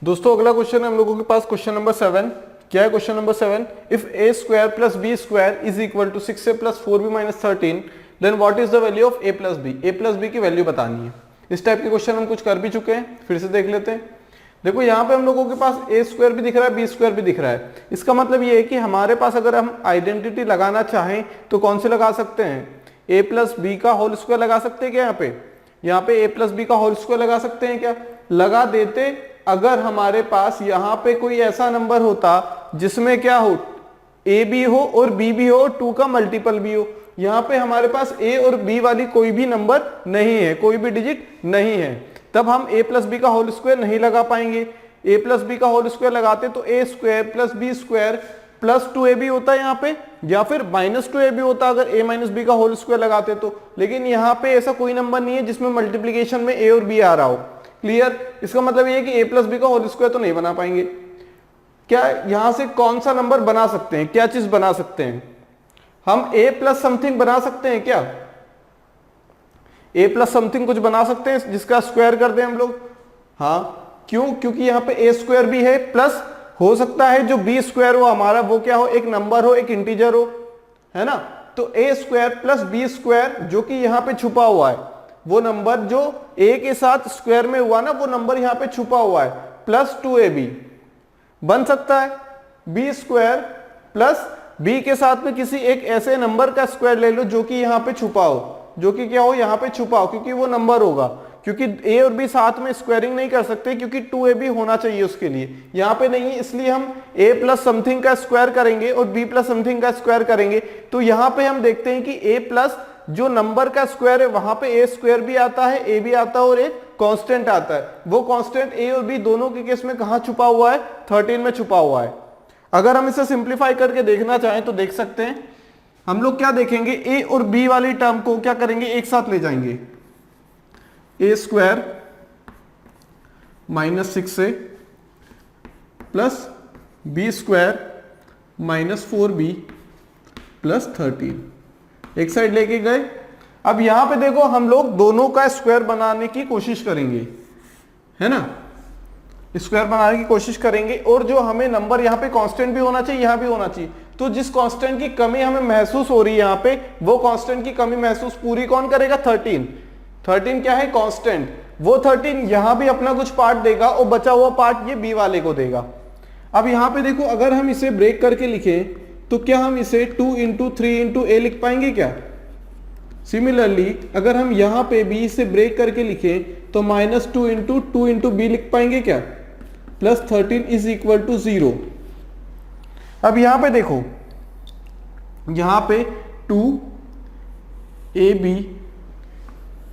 दोस्तों अगला क्वेश्चन है हम लोगों के पास क्वेश्चन नंबर 7। क्या है question number 7? If a square plus B square is equal to 6a plus 4b minus 13 then what is the value of a plus b. A plus b की value बतानी है। इस टाइप के question हम कुछ कर भी चुके हैं, फिर से देख लेते हैं। देखो यहाँ पे हम लोगों के पास ए स्क्वायर भी दिख रहा है, बी स्क्वायर भी दिख रहा है। इसका मतलब ये है कि हमारे पास अगर हम आइडेंटिटी लगाना चाहें तो कौन से लगा सकते हैं? ए प्लस बी का होल स्क्वायर लगा सकते हैं क्या? यहाँ पे ए प्लस बी का होल स्क्वायर लगा सकते हैं क्या? लगा देते अगर हमारे पास यहाँ पे कोई ऐसा नंबर होता जिसमें क्या हो, ए भी हो और बी भी हो, 2 का मल्टीपल भी हो। यहाँ पे हमारे पास ए और बी वाली कोई भी नंबर नहीं है, कोई भी डिजिट नहीं है, तब हम ए प्लस बी का होल स्क्वायर नहीं लगा पाएंगे। ए प्लस बी का होल स्क्वायर लगाते तो A square plus B square plus 2ab होता है यहाँ पे, या फिर माइनस 2ab होता अगर a माइनस बी का होल स्क्वायर लगाते तो। लेकिन यहाँ पे ऐसा कोई नंबर नहीं है जिसमें मल्टीप्लीकेशन में a और b आ रहा हो। क्लियर? इसका मतलब ये है कि a प्लस बी का होल स्क्वायर तो नहीं बना पाएंगे। क्या यहां से कौन सा नंबर बना सकते हैं? क्या चीज बना सकते हैं? हम a प्लस समथिंग बना सकते हैं क्या? a प्लस समथिंग कुछ बना सकते हैं जिसका स्क्वायर कर दें हम लोग? हाँ, क्यों? क्योंकि यहाँ पे a स्क्वायर भी है, प्लस हो सकता है जो बी स्क्वायर हो हमारा वो क्या हो, एक नंबर हो, एक इंटीजर हो, है ना। तो A square plus B square जो कि यहाँ पे छुपा हुआ है, वो नंबर जो ए के साथ स्क्वायर में हुआ ना, वो नंबर यहाँ पे छुपा हुआ है, प्लस 2ab बन सकता है। बी स्क्वायर प्लस बी के साथ में किसी एक ऐसे नंबर का स्क्वायर ले लो जो कि यहाँ पे छुपा हो, जो कि क्या हो, यहाँ पे छुपा हो, क्योंकि वो नंबर होगा। क्योंकि a और b साथ में स्क्वायरिंग नहीं कर सकते, क्योंकि 2ab होना चाहिए उसके लिए, यहाँ पे नहीं, इसलिए हम a प्लस समथिंग का स्क्वायर करेंगे और b प्लस समथिंग का स्क्वायर करेंगे। तो यहाँ पे हम देखते हैं कि a प्लस जो नंबर का स्क्वायर है वहां पे a स्क्वायर भी आता है, a भी आता है और एक कांस्टेंट आता है। वो कांस्टेंट a और b दोनों के केस में कहाँ छुपा हुआ है? 13 में छुपा हुआ है। अगर हम इसे सिंप्लीफाई करके देखना चाहें तो देख सकते हैं। हम लोग क्या देखेंगे, a और b वाली टर्म को क्या करेंगे, एक साथ ले जाएंगे। A square minus 6a plus B square minus 4b plus 13 एक साइड लेके गए। अब यहां पे देखो हम लोग दोनों का स्क्वायर बनाने की कोशिश करेंगे, है ना, स्क्वायर बनाने की कोशिश करेंगे। और जो हमें नंबर यहाँ पे कांस्टेंट भी होना चाहिए, यहाँ भी होना चाहिए। तो जिस कांस्टेंट की कमी हमें महसूस हो रही है यहाँ पे, वो कांस्टेंट की कमी महसूस पूरी कौन करेगा? 13 क्या है? कांस्टेंट। वो 13 यहां भी अपना कुछ पार्ट देगा और बचा हुआ पार्ट ये बी वाले को देगा। अब यहां पे देखो, अगर हम इसे ब्रेक करके लिखें तो क्या हम इसे 2 इंटू 3 इंटू ए लिख पाएंगे क्या? सिमिलरली अगर हम यहां पे बी से ब्रेक करके लिखें तो माइनस 2 इंटू बी लिख पाएंगे क्या? Plus 13 is equal to 0। अब यहां पे देखो, यहां पे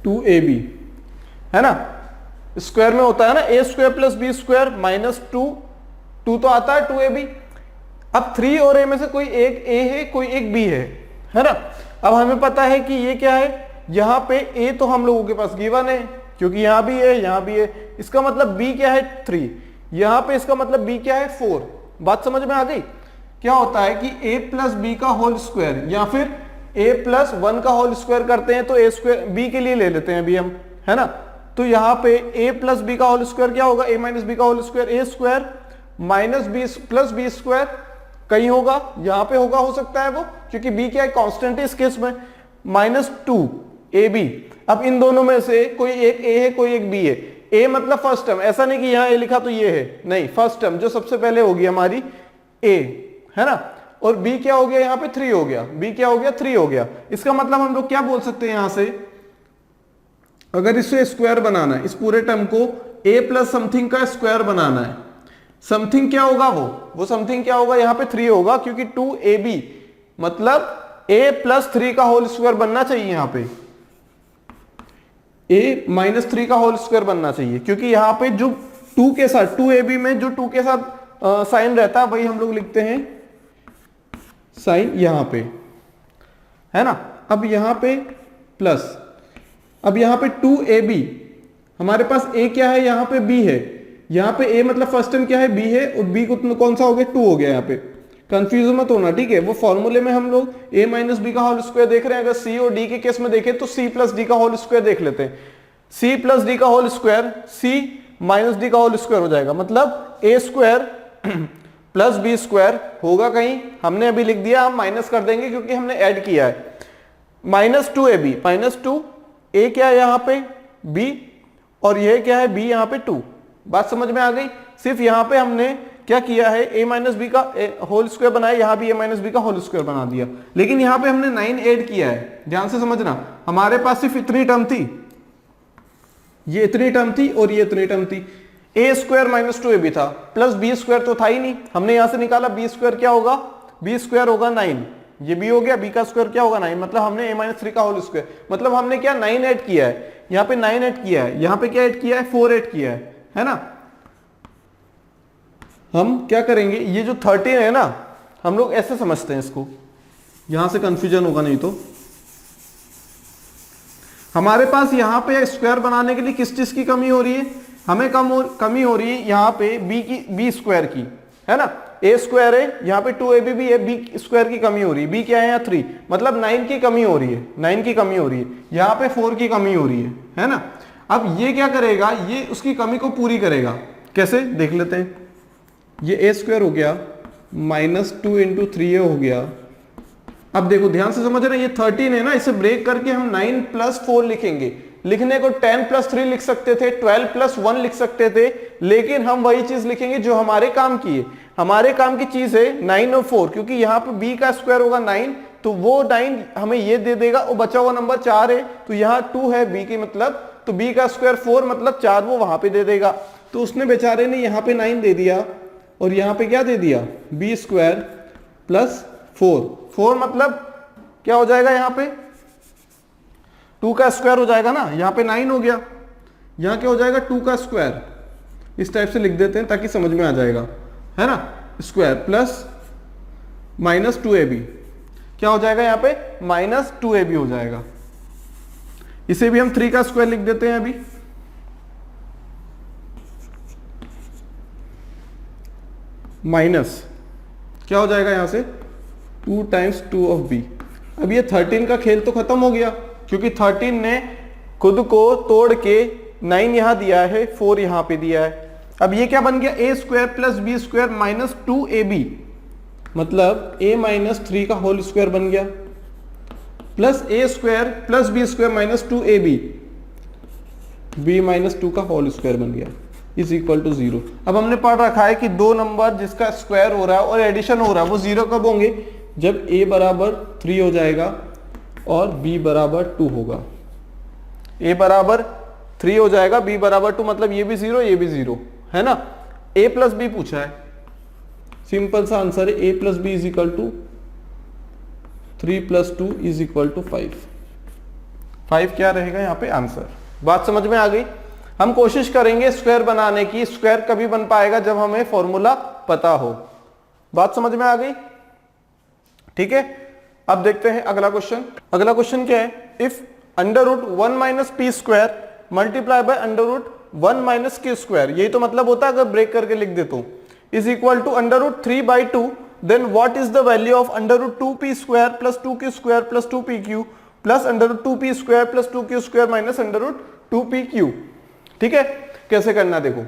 2ab है ना, स्क्वायर में होता है ना, a square plus B square minus 2 तो आता है 2ab। अब 3 और a में से कोई एक a है, कोई एक b है ना। अब हमें पता है कि ये क्या है, यहाँ पे a तो हम लोगों के पास गिवन है, क्योंकि यहाँ भी है, यहाँ भी है। इसका मतलब b क्या है? 3। यहाँ पे इसका मतलब b क्या है? 4। बात समझ में आ गई? क्या होता है कि a प्लस बी का होल स्क्वायर या फिर a प्लस 1 का होल स्क्वायर करते हैं तो a स्क्वायर b के लिए ले लेते हैं अभी हम, है ना। तो यहाँ पे a प्लस बी का होल स्क्वायर क्या होगा? a माइनस बी का whole square, a square minus b plus B square कहीं होगा, यहाँ पे होगा, हो सकता है वो, क्योंकि b क्या है? कांस्टेंट है इस केस में, माइनस 2ab। अब इन दोनों में से कोई एक a है, कोई एक b है। a मतलब फर्स्ट टर्म, ऐसा नहीं कि यहाँ a लिखा तो ये है, नहीं, फर्स्ट टर्म जो सबसे पहले होगी हमारी a, है ना। और b क्या हो गया? यहाँ पे 3 हो गया, b क्या हो गया? 3 हो गया। इसका मतलब हम लोग क्या बोल सकते हैं यहां से, अगर इसे स्क्वायर बनाना है, इस पूरे टर्म को a प्लस समथिंग का स्क्वायर बनाना है, समथिंग क्या होगा? वो समथिंग क्या होगा? यहाँ पे 3 होगा, क्योंकि 2ab मतलब a प्लस 3 का होल स्क्वायर बनना चाहिए। यहाँ पे a माइनस 3 का होल स्क्वायर बनना चाहिए, क्योंकि यहाँ पे जो 2 के साथ, 2ab में जो 2 के साथ साइन रहता है वही हम लोग लिखते हैं साइन यहाँ पे, है ना। अब यहाँ पे प्लस, अब यहाँ पे 2ab, हमारे पास a क्या है? यहाँ पे b है, यहाँ पे a मतलब फर्स्ट टर्म क्या है? b है, और b को कौन सा हो गया? 2 हो गया। यहाँ पे कंफ्यूज मत होना, ठीक है। वो फॉर्मूले में हम लोग a माइनस बी का होल स्क्वायर देख रहे हैं, अगर c और d के केस में देखें तो c प्लस d का होल स्क्वायर देख लेते हैं। c प्लस d का whole square, c minus D का होल स्क्वायर हो जाएगा, मतलब a square plus B square होगा कहीं, हमने अभी लिख दिया, हम माइनस कर देंगे क्योंकि हमने ऐड किया है। Minus two A B, minus two A क्या है यहाँ पे बी, और ये क्या है बी यहाँ पे 2। बात समझ में आ गई। सिर्फ यहाँ पे हमने क्या किया है, a माइनस बी का होल स्क्वायर बनाया, यहाँ भी a माइनस बी का होल स्क्वायर बना दिया, लेकिन यहाँ पे हमने 9 ऐड किया है। ध्यान से समझना, हमारे पास सिर्फ इतनी टर्म थी, ये इतनी टर्म थी और ये इतनी टर्म थी। ए स्क्वायर माइनस 2ab था, प्लस बी स्क्वायर तो था ही नहीं, हमने यहां से निकाला बी स्क्वायर क्या होगा, बी स्क्वायर होगा 9, ये बी हो गया, बी का स्क्वायर क्या होगा 9, मतलब हमने a माइनस 3 का होल स्क्वायर, मतलब हमने क्या 9 ऐड किया है, यहाँ पे 9 ऐड किया है, यहाँ पे क्या ऐड किया है 4 ऐड किया है ना। हम क्या करेंगे, ये जो 13 है ना, हम लोग ऐसे समझते हैं इसको, यहां से कंफ्यूजन होगा नहीं तो। हमारे पास यहाँ पे स्क्वायर बनाने के लिए किस चीज की कमी हो रही है, हमें कमी हो रही है यहाँ पे बी स्क्वायर की, है ना। ए स्क्वायर है, यहाँ पे 2ab भी है, बी स्क्वायर की कमी हो रही है, बी क्या है यहाँ 3, मतलब 9 की कमी हो रही है, 9 की कमी हो रही है, यहाँ पे 4 की कमी हो रही है ना। अब ये क्या करेगा, ये उसकी कमी को पूरी करेगा, कैसे देख लेते हैं। ये ए स्क्वायर हो गया माइनस 2 इंटू 3a हो गया। अब देखो ध्यान से समझ रहे हैं, ये 13 है ना, इसे ब्रेक करके हम 9 प्लस 4 लिखेंगे, लिखने को 10 प्लस 3 लिख सकते थे, 12 प्लस 1 लिख सकते थे, लेकिन हम वही चीज लिखेंगे जो हमारे काम की है। हमारे काम की चीज है 9 और 4, क्योंकि यहाँ पे b का स्क्वायर होगा 9, तो वो 9 हमें ये दे देगा, और बचा हुआ नंबर 4 है, तो यहाँ 2 है b की मतलब, तो b का स्क्वायर 4 मतलब 4 वो वहां पे दे देगा। तो उसने बेचारे ने यहाँ पे 9 दे दिया, और यहाँ पे क्या दे दिया बी स्क्वायर प्लस 4 मतलब क्या हो जाएगा, यहाँ पे 2 का स्क्वायर हो जाएगा ना, यहाँ पे 9 हो गया, यहाँ क्या हो जाएगा 2 का स्क्वायर, इस टाइप से लिख देते हैं ताकि समझ में आ जाएगा, है ना। स्क्वायर प्लस माइनस 2ab क्या हो जाएगा, यहाँ पे माइनस 2ab हो जाएगा। इसे भी हम 3 का स्क्वायर लिख देते हैं अभी, माइनस क्या हो जाएगा यहाँ से 2 टाइम्स 2 ऑफ b। अब ये 13 का खेल तो खत्म हो गया, क्योंकि 13 ने खुद को तोड़ के 9 यहां दिया है, 4 यहां पे दिया है। अब ये क्या बन गया, A square plus B square minus 2ab, मतलब a माइनस 3 का होल स्क्वायर बन गया, plus A square plus B square minus 2ab, b minus 2 का होल स्क्वायर बन गया, इज इक्वल टू 0। अब हमने पढ़ रखा है कि दो नंबर जिसका स्क्वायर हो रहा है और एडिशन हो रहा है वो 0 कब होंगे, जब a बराबर 3 हो जाएगा और b बराबर 2 होगा। a बराबर 3 हो जाएगा, b बराबर 2, मतलब ये भी 0 ये भी 0, है ना। a प्लस बी पूछा है, सिंपल सा आंसर है a plus b is equal to 3 plus 2 is equal to 5 क्या रहेगा यहाँ पे आंसर। बात समझ में आ गई। हम कोशिश करेंगे स्क्वायर बनाने की, स्क्वायर कभी बन पाएगा जब हमें फॉर्मूला पता हो। बात समझ में आ गई, ठीक है। अब देखते हैं अगला क्वेश्चन। अगला क्वेश्चन क्या है, if under root 1 minus P square multiply by under root 1 minus Q square, यही तो मतलब होता है अगर ब्रेक करके लिख देता हूं, is equal to under root 3/2, then what is the value of under root 2p square plus 2q square plus 2pq plus under root 2p square plus 2q square minus under root 2pq। ठीक है, कैसे करना देखो।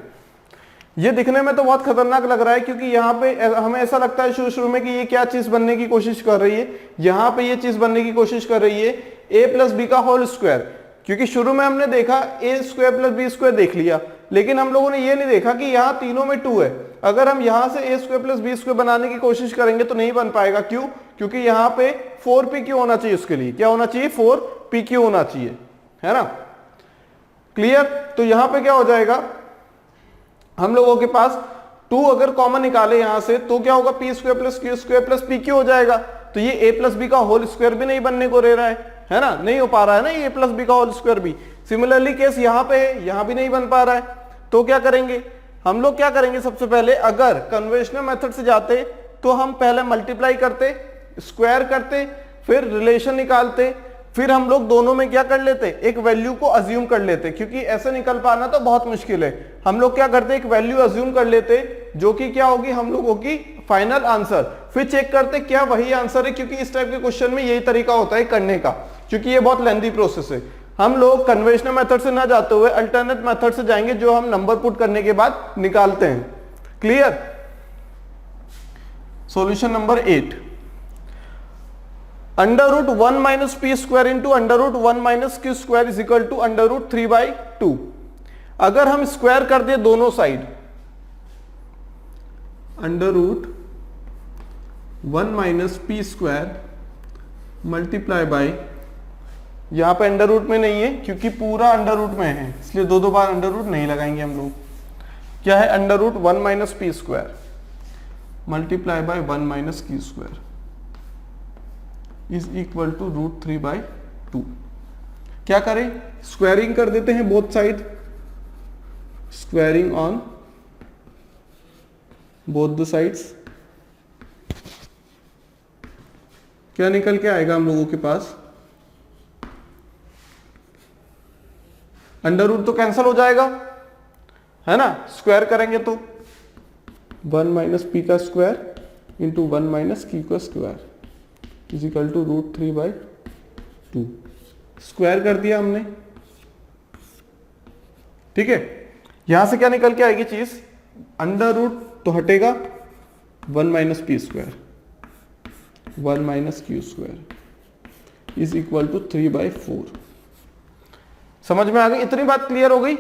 ये दिखने में तो बहुत खतरनाक लग रहा है, क्योंकि यहाँ पे हमें ऐसा लगता है शुरू में कि ये क्या चीज बनने की कोशिश कर रही है, यहाँ पे ये चीज बनने की कोशिश कर रही है a प्लस बी का होल स्क्वायर, क्योंकि शुरू में हमने देखा a square plus B square देख लिया, लेकिन हम लोगों ने ये नहीं देखा कि यहाँ तीनों में 2 है। अगर हम यहाँ से a square plus B square बनाने की कोशिश करेंगे तो नहीं बन पाएगा। क्यों? क्योंकि यहाँ पे 4pq होना चाहिए, उसके लिए क्या होना चाहिए 4pq होना चाहिए, है ना। क्लियर। तो यहाँ पे क्या हो जाएगा, हम लोगों के पास 2 अगर कॉमन निकाले यहां से तो क्या होगा, P square plus Q square plus P Q हो जाएगा। तो ये a प्लस बी का होल स्क्वायर भी नहीं बनने को रह रहा है ना, नहीं हो पा रहा है ना ये a प्लस बी का होल स्क्वायर भी। सिमिलरली केस यहाँ पे है, यहाँ भी नहीं बन पा रहा है। तो क्या करेंगे हम लोग, क्या करेंगे सबसे पहले, अगर कन्वेंशनल मेथड से जाते तो हम पहले मल्टीप्लाई करते, स्क्वायर करते, फिर रिलेशन निकालते, फिर हम लोग दोनों में क्या कर लेते, एक वैल्यू को अज्यूम कर लेते, क्योंकि ऐसे निकल पाना तो बहुत मुश्किल है। हम लोग क्या करते, एक वैल्यू अज्यूम कर लेते जो कि क्या होगी हम लोगों की फाइनल आंसर, फिर चेक करते क्या वही आंसर है, क्योंकि इस टाइप के क्वेश्चन में यही तरीका होता है करने का, क्योंकि ये बहुत लेंथी प्रोसेस है। हम लोग कन्वेंशनल मेथड से ना जाते हुए अल्टरनेट मेथड से जाएंगे, जो हम नंबर पुट करने के बाद निकालते हैं। Clear? Solution number 8, under root 1 minus P square into under root 1 minus Q square is equal to under root 3/2। अगर हम स्क्वायर कर दिए दोनों side, under root 1 minus P square multiply by, यहां पे अंडर रूट में नहीं है क्योंकि पूरा अंडर रूट में है, इसलिए दो दो बार अंडर रूट नहीं लगाएंगे हम लोग। क्या है? Under root 1 minus P square multiply by 1 minus Q square is equal to root 3/2। क्या करें? स्क्वायरिंग कर देते हैं both side, squaring on both the sides. क्या निकल के आएगा हम लोगों के पास? अंडर रूट तो कैंसिल हो जाएगा, है ना? स्क्वायर करेंगे तो 1 माइनस पी का स्क्वायर इंटू 1 माइनस क्यू का square is equal to root 3/2। Square कर दिया हमने, ठीक है। यहां से क्या निकल के आएगी चीज? अंडर रूट तो हटेगा, 1 minus P square 1 minus Q square is equal to 3/4। समझ में आ गई? इतनी बात क्लियर हो गई?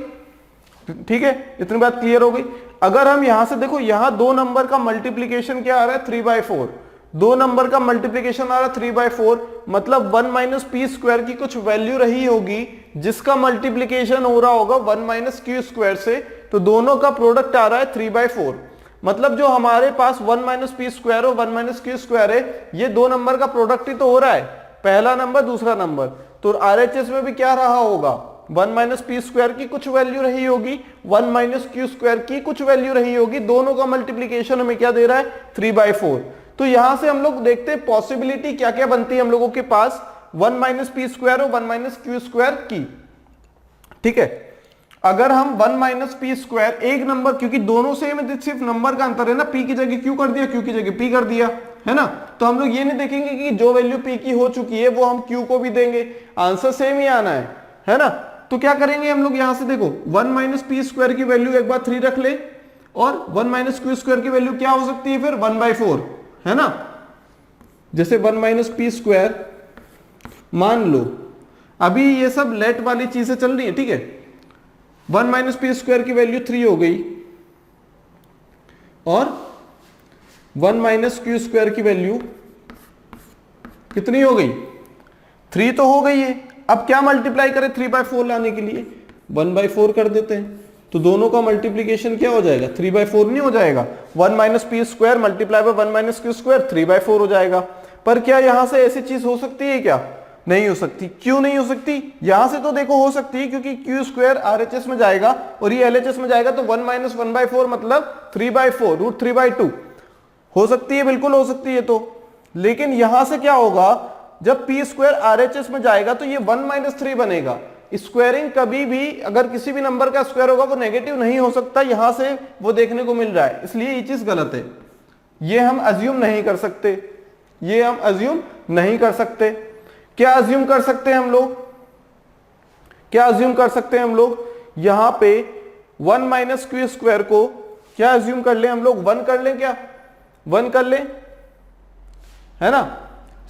ठीक है, इतनी बात क्लियर हो गई। अगर हम यहां से देखो, यहां दो नंबर का मल्टीप्लीकेशन क्या आ रहा है? 3/4। दो नंबर का मल्टीप्लीकेशन आ रहा है 3/4, मतलब 1 माइनस पी स्क्वायर की कुछ वैल्यू रही होगी जिसका मल्टीप्लीकेशन हो रहा होगा 1 माइनस क्यू स्क्वायर से, तो दोनों का प्रोडक्ट आ रहा है 3/4। मतलब जो हमारे पास 1 माइनस पी स्क्वायर और 1 माइनस क्यू स्क्वायर है, ये दो नंबर का प्रोडक्ट ही तो हो रहा है, पहला नंबर दूसरा नंबर। तो आरएचएस में भी क्या रहा होगा? 1 माइनस पी स्क्वायर की कुछ वैल्यू रही होगी, 1 माइनस क्यू स्क्वायर की कुछ वैल्यू रही होगी, दोनों का मल्टीप्लीकेशन हमें क्या दे रहा है? 3/4। तो यहां से हम लोग देखते हैं पॉसिबिलिटी क्या क्या बनती है हम लोगों के पास 1 माइनस पी स्क्वायर और 1 माइनस क्यू स्क्वायर की। ठीक है, अगर हम 1 माइनस पी स्क्वायर एक नंबर, क्योंकि दोनों सेम है, सिर्फ नंबर का अंतर है ना, पी की जगह क्यू कर दिया, क्यू की जगह पी कर दिया, है ना। तो हम लोग ये नहीं देखेंगे कि जो वैल्यू पी की हो चुकी है वो हम क्यू को भी देंगे, आंसर सेम ही आना है ना। तो क्या करेंगे हम लोग, यहां से देखो 1 माइनस पी स्क्वायर की वैल्यू एक बार 3 रख ले, और 1 माइनस क्यू स्क्वायर की वैल्यू क्या हो सकती है फिर? 1/4, है ना। जैसे 1 माइनस पी स्क्वायर, मान लो अभी ये सब लेट वाली चीजें चल रही है, ठीक है। 1 माइनस पी स्क्वायर की वैल्यू 3 हो गई, और 1 माइनस क्यू स्क्वायर की वैल्यू कितनी हो गई? 3 तो हो गई है। अब क्या मल्टीप्लाई करें 3/4 लाने के लिए? 1/4 कर देते हैं, तो दोनों का मल्टीप्लीकेशन क्या हो जाएगा? 3/4 नहीं हो जाएगा? 1 minus P square multiply bye 1 minus Q square 3/4 हो जाएगा। पर क्या यहां से ऐसी चीज हो सकती है क्या? नहीं हो सकती। क्यों नहीं हो सकती? यहां से तो देखो हो सकती है, क्योंकि क्यू स्क्वायर आरएचएस में जाएगा और ये एलएचएस में जाएगा, तो 1 माइनस 1/4 मतलब 3/4 रूट 3/2 हो सकती है, बिल्कुल हो सकती है। तो लेकिन यहां से क्या होगा, जब पी स्क्वायर आरएचएस में जाएगा तो ये 1 माइनस 3 बनेगा। स्क्वायरिंग कभी भी अगर किसी भी नंबर का स्क्वायर होगा वो नेगेटिव नहीं हो सकता, यहां से वो देखने को मिल रहा है, इसलिए ये चीज गलत है। ये हम अज्यूम नहीं कर सकते, ये हम अज्यूम नहीं कर सकते। क्या अज्यूम कर सकते हैं हम लोग? क्या अज्यूम कर सकते हैं हम लोग? यहां पे 1 माइनस क्यू स्क्वायर को क्या अज्यूम कर ले हम लोग? 1 कर ले, क्या 1 कर ले, है ना।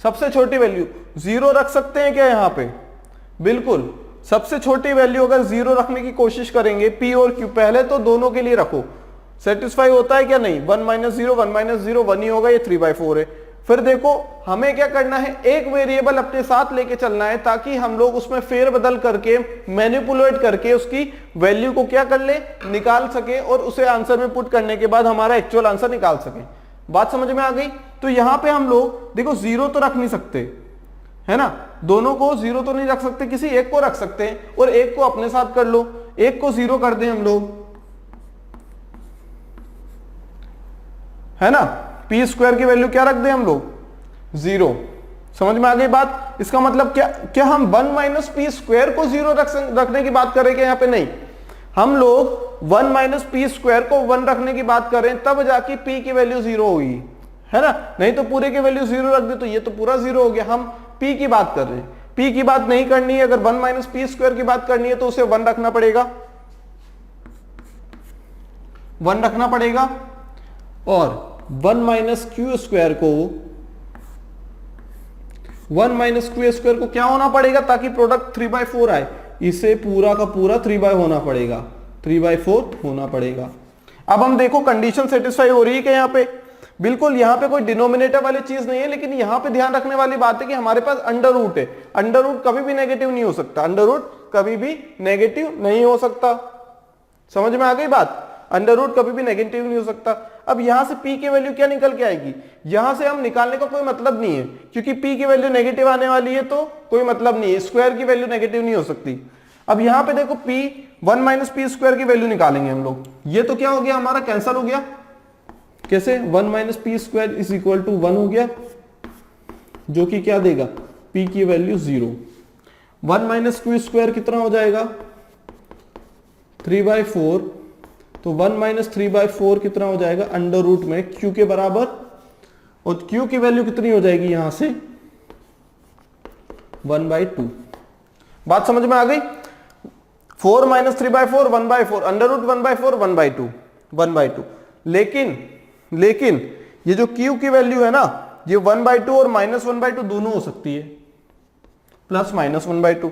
सबसे छोटी वैल्यू 0 रख सकते हैं क्या यहां पे? बिल्कुल, सबसे छोटी वैल्यू अगर 0 रखने की कोशिश करेंगे, पी और क्यू पहले तो दोनों के लिए रखो, सेटिस्फाई होता है क्या? नहीं। 1 माइनस 0 1 माइनस 0 1 ही होगा, ये 3/4 है। फिर देखो हमें क्या करना है, एक वेरिएबल अपने साथ लेके चलना है ताकि हम लोग उसमें फेरबदल करके मैनिपुलेट करके उसकी वैल्यू को क्या कर ले, निकाल सके, और उसे आंसर में पुट करने के बाद हमारा एक्चुअल आंसर निकाल सके। बात समझ में आ गई? तो यहां पे हम लोग देखो 0 तो रख नहीं सकते, है ना, दोनों को 0 तो नहीं रख सकते, किसी एक को रख सकते हैं, और एक को अपने साथ कर लो, एक को 0 कर दें हम लोग, है ना। पी स्क्वायर की वैल्यू क्या रख दें हम लोग? 0। समझ में आ गई बात? इसका मतलब क्या हम 1 माइनस पी स्क्वायर को 0 रखने की बात करें क्या? यहाँ पे नहीं, हम लोग 1 माइनस पी स्क्वायर को 1 रखने की बात करें, तब जाके पी की वैल्यू 0 होगी, है ना। नहीं तो पूरे की वैल्यू 0 रख दे तो ये तो पूरा 0 हो गया। हम पी की बात कर रहे हैं, p की बात नहीं करनी है, अगर 1 माइनस पी स्क्वायर की बात करनी है तो उसे 1 रखना पड़ेगा, 1 रखना पड़ेगा। और 1 माइनस क्यू स्क्वायर को 1 माइनस क्यू स्क्वायर को क्या होना पड़ेगा ताकि प्रोडक्ट 3/4 आए, इसे पूरा का पूरा 3/4 होना पड़ेगा, 3/4 होना पड़ेगा। अब हम देखो कंडीशन सेटिस्फाई हो रही है कि यहाँ पे बिल्कुल यहाँ पे कोई डिनोमिनेटर वाली चीज नहीं है, लेकिन यहाँ पे ध्यान रखने वाली बात है कि हमारे पास अंडर रूट है, अंडर रूट कभी भी नेगेटिव नहीं हो सकता, अंडर रूट कभी भी नेगेटिव नहीं हो सकता। समझ में आ गई बात, अंडर रूट कभी भी नेगेटिव नहीं हो सकता। अब यहां से p की वैल्यू क्या निकल के आएगी, यहां से हम निकालने का कोई मतलब नहीं है, क्योंकि p की वैल्यू नेगेटिव आने वाली है तो कोई मतलब नहीं है, स्क्वायर की वैल्यू नेगेटिव नहीं हो सकती। अब यहां पे देखो p 1 माइनस पी स्क्वायर की वैल्यू निकालेंगे हम लोग, ये तो क्या हो गया हमारा कैंसिल हो गया, कैसे 1 minus P square is equal to 1 हो गया, जो कि क्या देगा p की वैल्यू 0। 1 माइनस क्यू स्क्वायर कितना हो जाएगा 3/4, तो 1 माइनस 3/4 कितना हो जाएगा अंडर रूट में q के बराबर, और q की वैल्यू कितनी हो जाएगी यहां से 1/2। बात समझ में आ गई, 4 माइनस 3/4 1/4, अंडर रूट 1/4 1/2। लेकिन ये जो q की वैल्यू है ना, ये 1/2 और -1/2 दोनों हो सकती है, प्लस माइनस 1/2,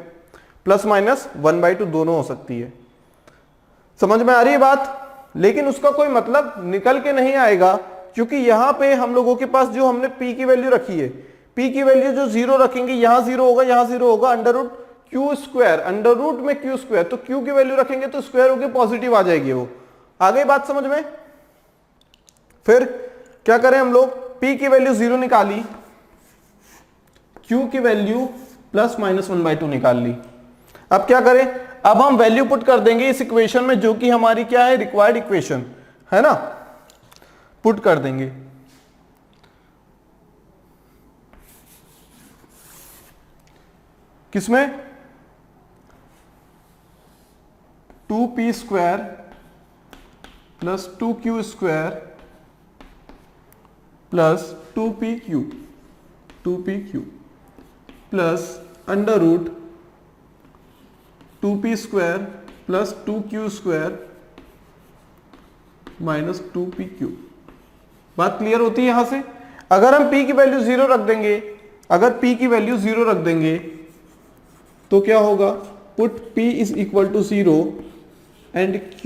प्लस माइनस 1/2 दोनों हो सकती है। समझ में आ रही है बात, लेकिन उसका कोई मतलब निकल के नहीं आएगा, क्योंकि यहां पे हम लोगों के पास जो हमने p की वैल्यू रखी है, p की वैल्यू जो 0 रखेंगे, यहां 0 होगा, यहां 0 होगा, under root Q square, under root में क्यू स्क्वायर, तो q की वैल्यू रखेंगे तो स्क्वायर होकर पॉजिटिव आ जाएगी वो। आ गई बात समझ में। फिर क्या करें हम लोग, p की वैल्यू 0 निकाली, q की वैल्यू प्लस माइनस 1/2 निकाल ली। अब क्या करें, अब हम वैल्यू पुट कर देंगे इस इक्वेशन में, जो कि हमारी क्या है रिक्वायर्ड इक्वेशन है ना, पुट कर देंगे। किसमें 2p square plus 2q square plus 2pq plus under root 2p square plus 2q square minus 2pq। बात क्लियर होती है यहां से। अगर हम p की वैल्यू 0 रख देंगे, अगर p की वैल्यू 0 रख देंगे तो क्या होगा, put p is equal to 0 and q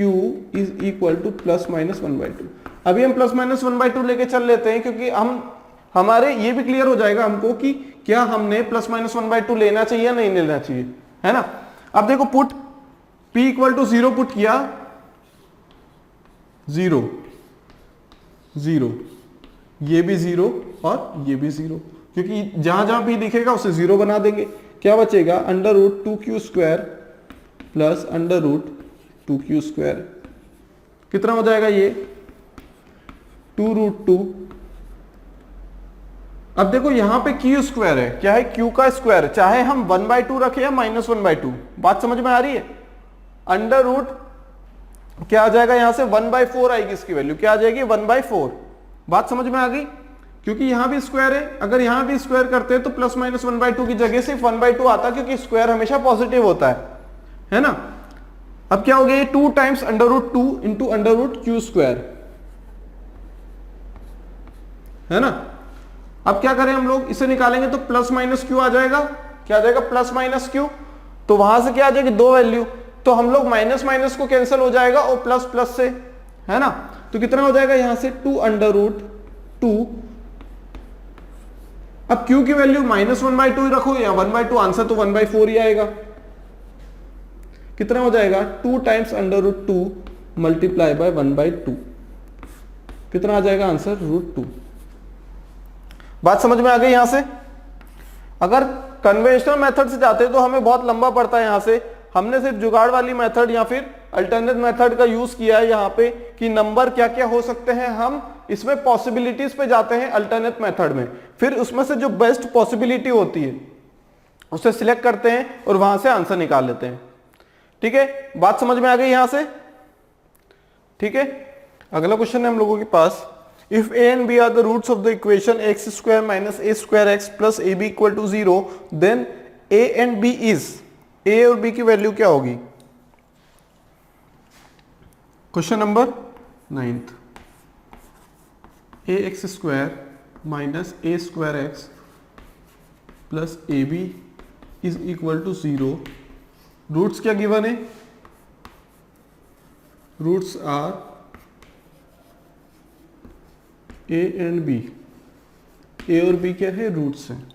is equal to plus minus 1/2। अभी हम प्लस माइनस 1/2 लेके चल लेते हैं, क्योंकि हमारे ये भी क्लियर हो जाएगा हमको कि क्या हमने प्लस माइनस 1/2 लेना चाहिए या नहीं लेना चाहिए, है ना। अब देखो put p equal to 0 put किया, 0 0, ये भी 0 और ये भी 0, क्योंकि जहां जहां p दिखेगा उसे 0 बना देंगे। क्या बचेगा, under root 2q square plus under root 2q square, कितना हो जाएगा ये 2√2। अब देखो यहां पे q स्क्वायर है, क्या है q का स्क्वायर, चाहे हम 1/2 रखें या -1/2। बात समझ में आ रही है। अंडर रूट क्या आ जाएगा, यहां से 1/4 आएगी, इसकी वैल्यू क्या आ जाएगी 1/4। बात समझ में आ गई, क्योंकि यहां भी स्क्वायर है, अगर यहां भी स्क्वायर करते हैं तो प्लस माइनस 1/2 की जगह सिर्फ 1/2 आता, क्योंकि स्क्वायर हमेशा पॉजिटिव होता है ना। अब क्या हो गया, 2 times under root 2 into under root Q square, है ना। अब क्या करें हम लोग, इसे निकालेंगे तो प्लस माइनस क्यू आ जाएगा, क्या आ जाएगा प्लस माइनस क्यू, तो वहां से क्या आ जाएगी 2 वैल्यू, तो हम लोग माइनस माइनस को कैंसिल हो जाएगा और प्लस प्लस से, है ना। तो कितना हो जाएगा यहां से 2 अंडर रूट 2। अब q की वैल्यू -1/2 ही रखो या 1/2, आंसर तो 1/4 ही आएगा। कितना हो जाएगा 2 times under root 2 multiply by 1/2, कितना आ जाएगा आंसर √2। बात समझ में आ गई यहां से। अगर कन्वेंशनल मेथड से जाते तो हमें बहुत लंबा पड़ता है, यहां से हमने सिर्फ जुगाड़ वाली मेथड या फिर अल्टरनेट मेथड का यूज किया है यहाँ पे कि नंबर क्या क्या हो सकते हैं, हम इसमें पॉसिबिलिटीज पे जाते हैं अल्टरनेट मेथड में, फिर उसमें से जो बेस्ट पॉसिबिलिटी होती है उसे सिलेक्ट करते हैं और वहां से आंसर निकाल लेते हैं। ठीक है, बात समझ में आ गई यहां से। ठीक है, अगला क्वेश्चन है हम लोगों के पास, if a and b are the roots of the equation x square minus a square x plus ab equal to 0 then A and B is, A और बी की वैल्यू क्या होगी? Question number 9, A x square minus A square x plus A B is equal to 0। Roots क्या given है? Roots are A and B, A और B क्या है? Roots हैं।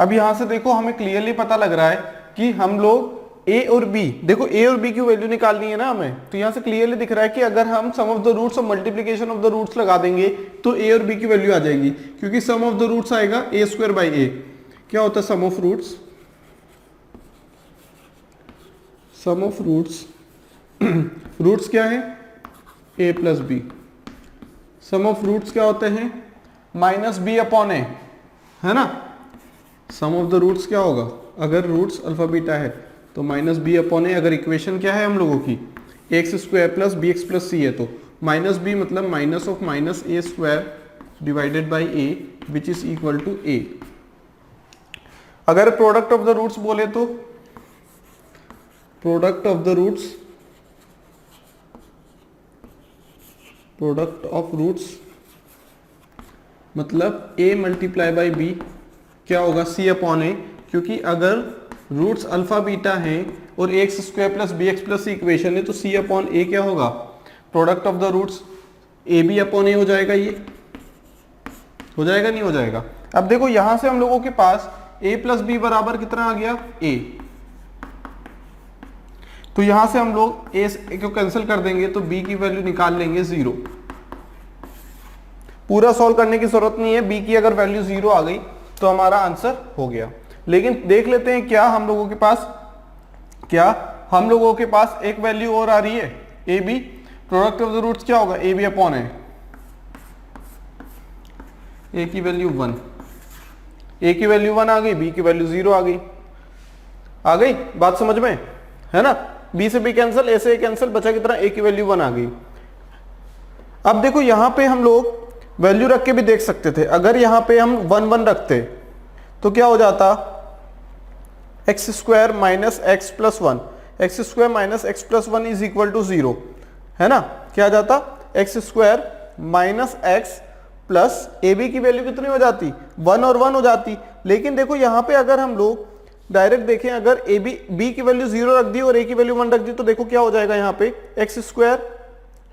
अब यहां से देखो हमें क्लियरली पता लग रहा है कि हम लोग ए और बी, देखो ए और बी की वैल्यू निकालनी है ना हमें, तो यहां से क्लियरली दिख रहा है कि अगर हम सम ऑफ द रूट्स और मल्टीप्लीकेशन ऑफ द रूट्स लगा देंगे तो ए और बी की वैल्यू आ जाएगी, क्योंकि सम ऑफ द रूट्स आएगा ए स्क्वायर बाई ए। क्या होता है sum of roots? Sum of roots, roots क्या है? A plus B. Sum of roots क्या होते हैं? माइनस बी अपॉन ए, है ना। सम ऑफ द रूट्स क्या होगा? अगर रूट्स अल्फा बीटा है तो माइनस बी अपॉन ए। अगर इक्वेशन क्या है हम लोगों की? X square plus B x plus C है, तो माइनस बी मतलब minus of minus A square divided by A which is equal to A. अगर प्रोडक्ट ऑफ द रूट्स बोले तो product of the roots, product of roots मतलब a multiply by B क्या होगा? c upon ए, क्योंकि अगर roots alpha beta हैं और x square plus B x plus C equation है तो c अपॉन ए क्या होगा? Product of the roots A B upon A हो जाएगा। ये हो जाएगा नहीं हो जाएगा? अब देखो यहां से हम लोगों के पास a प्लस बी बराबर कितना आ गया? a। तो यहां से हम लोग a को कैंसिल कर देंगे तो b की वैल्यू निकाल लेंगे 0। पूरा सॉल्व करने की जरूरत नहीं है, b की अगर वैल्यू 0 आ गई तो हमारा आंसर हो गया। लेकिन देख लेते हैं क्या हम लोगों के पास एक वैल्यू और आ रही है A B. Product of the roots क्या होगा? ए बी अपॉन ए, ए की वैल्यू 1, ए की वैल्यू 1 आ गई, बी की वैल्यू 0 आ गई। आ गई बात समझ में, है ना। बी से बी कैंसिल, ए से ए कैंसिल, बचा कितना? ए की वैल्यू 1 आ गई। अब देखो यहां पे हम लोग वैल्यू रख के भी देख सकते थे। अगर यहां पे हम 1 1 रखते तो क्या हो जाता? X square minus X plus 1, X square minus X plus 1 is equal to 0, है ना। क्या आ जाता? X square minus X plus A B की वैल्यू कितनी हो जाती? 1 और 1 हो जाती। लेकिन देखो यहां पे अगर हम लोग डायरेक्ट देखें, अगर ए बी की वैल्यू 0 रख दी और ए की वैल्यू 1 रख दी तो देखो क्या हो जाएगा यहाँ पे? एक्स स्क्वायर,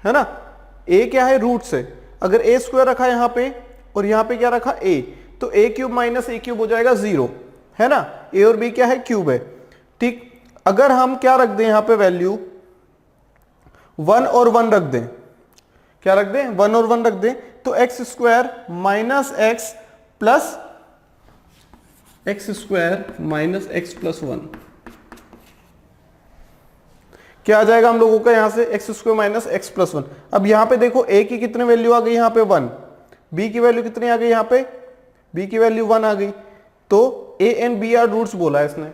है ना। ए क्या है? रूट से। अगर ए स्क्वायर रखा यहां पे और यहां पे क्या रखा? ए, तो ए क्यूब माइनस ए क्यूब हो जाएगा 0, है ना। ए और बी क्या है? क्यूब है, ठीक। अगर हम क्या रख दें यहां पे वैल्यू 1 और 1 रख दें, क्या रख दें? 1 और 1 रख दें, तो x square minus X plus x square minus X plus 1 क्या आ जाएगा हम लोगों का? यहां से x square minus X plus 1। अब यहां पे देखो ए की कितनी वैल्यू आ गई? यहां पे 1। बी की वैल्यू कितनी आ गई? यहां पे बी की वैल्यू 1 आ गई। तो A and B are roots बोला है इसने।